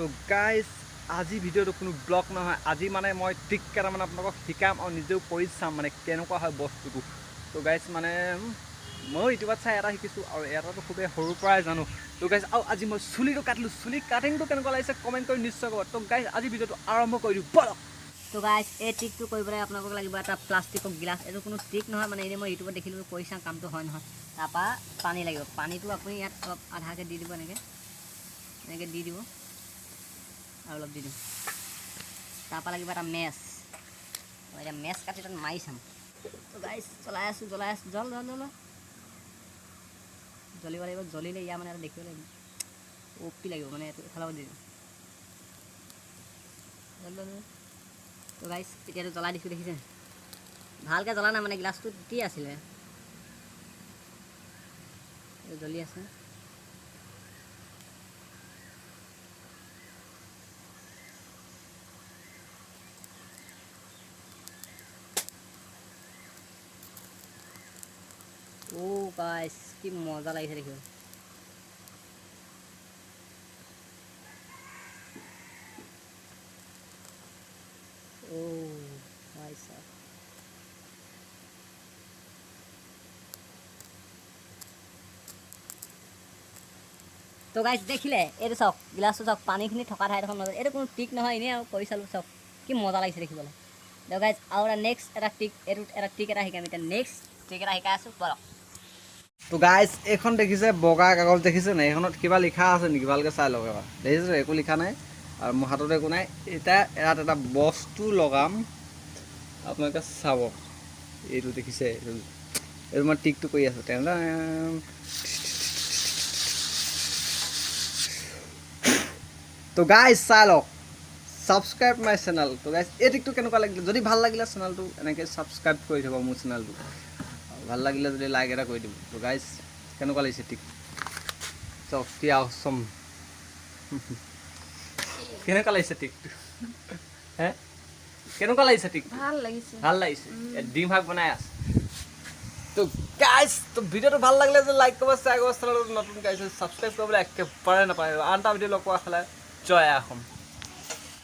তো গাইজ আজি ভিডিঅ'টো কোনো ব্লগ নহয়, আজি মানে মই ট্ৰিক কেইটামান আপোনালোকক শিকাম আৰু নিজেও কৰি চাম মানে কেনেকুৱা হয় বস্তুটো। তো গাইজ মানে মই ইউটিউবত চাই এটা শিকিছোঁ আৰু এটাটো খুবেই সৰুৰ পৰাই জানো। তো গাইজ আৰু আজি মই চুলিটো কাটিলোঁ, চুলি কাটিংটো কেনেকুৱা লাগিছে কমেণ্ট কৰি নিশ্চয় ক'ব। তো গাইজ আজি ভিডিঅ'টো আৰম্ভ কৰি দিওঁ বলক। তো গাইজ এই ট্ৰিকটো কৰিবলৈ আপোনালোকক লাগিব এটা প্লাষ্টিকৰ গিলাচ। এইটো কোনো ট্ৰিক নহয়, মানে এনেই মই ইউটিউবত দেখিলোঁ কৰি চাম কামটো হয় নহয়। তাৰপৰা পানী লাগিব, পানীটো আপুনি ইয়াত অলপ আধাকৈ দি দিব, এনেকৈ দি দিব আৰু অলপ দি দিম। তাৰপৰা লাগিব এটা মেচ, এতিয়া মেচ কাটি তাত মাৰি চাম। তো গাইজ জ্বলাই আছোঁ জ্বলিব লাগিব, জ্বলিলে ইয়াৰ মানে এটা দেখিব লাগিব অপি লাগিব, মানে এইটো এফালৰ দি দিম। তো গাইজ এতিয়াতো জ্বলাই দিছোঁ, দেখিছে ভালকৈ জ্বলা নাই, মানে গিলাচটো তিতি আছিলে, জ্বলি আছে। গাইজ কি মজা লাগিছে দেখিব। তো গাইজ দেখিলে এইটো চাওক, গিলাচটো চাওক, পানীখিনি থকা ঠাইত এখন নজৰ। এইটো কোনো ট্ৰিক নহয়, এনেই আৰু কৰি চালোঁ, চাওক কি মজা লাগিছে দেখিবলৈ। তো গাইজ আৰু এটা নেক্সট এটা ট্ৰিক, এইটো এটা ট্ৰিক এটা শিকাম এতিয়া। নেক্সট ট্ৰিক এটা শিকাই আছোঁ বলক। তো গাইজ এইখন দেখিছে বগা কাগজ দেখিছে নাই, এইখনত কিবা লিখা আছে নেকি ভালকৈ চাই লওক এবাৰ। দেখিছে একো লিখা নাই আৰু মোৰ হাতত একো নাই। এতিয়া ইয়াত এটা বস্তু লগাম, আপোনালোকে চাব। এইটো দেখিছে, এইটো মই ট্ৰিকটো কৰি আছোঁ। তো গাইজ চাই লওক, ছাবস্ক্ৰাইব মাই চেনেল। তো গাইজ এই ট্ৰিকটো কেনেকুৱা লাগিলে, যদি ভাল লাগিলে চেনেলটো এনেকৈ ছাবস্ক্ৰাইব কৰি থ'ব মোৰ চেনেলটো, ভাল লাগিলে যদি লাইক এটা কৰি দিব। তো গাইজ কেনেকুৱা লাগিছে ট্ৰিক, চাওক কি awesome। কেনেকুৱা লাগিছে ট্ৰিকটো, হে কেনেকুৱা লাগিছে ট্ৰিকটো? ভাল লাগিছে। ডিম শাক বনাই আছে। তো গাইজ তো ভিডিঅ'টো ভাল লাগিলে যে লাইক কৰিব, শ্বেয়াৰ কৰিব, চেনেলটো নতুন গাইজ ছাবস্ক্ৰাইব কৰিবলৈ একেবাৰে নাপায়। আন এটা ভিডিঅ' লগ পোৱা খালে জয় আহোম।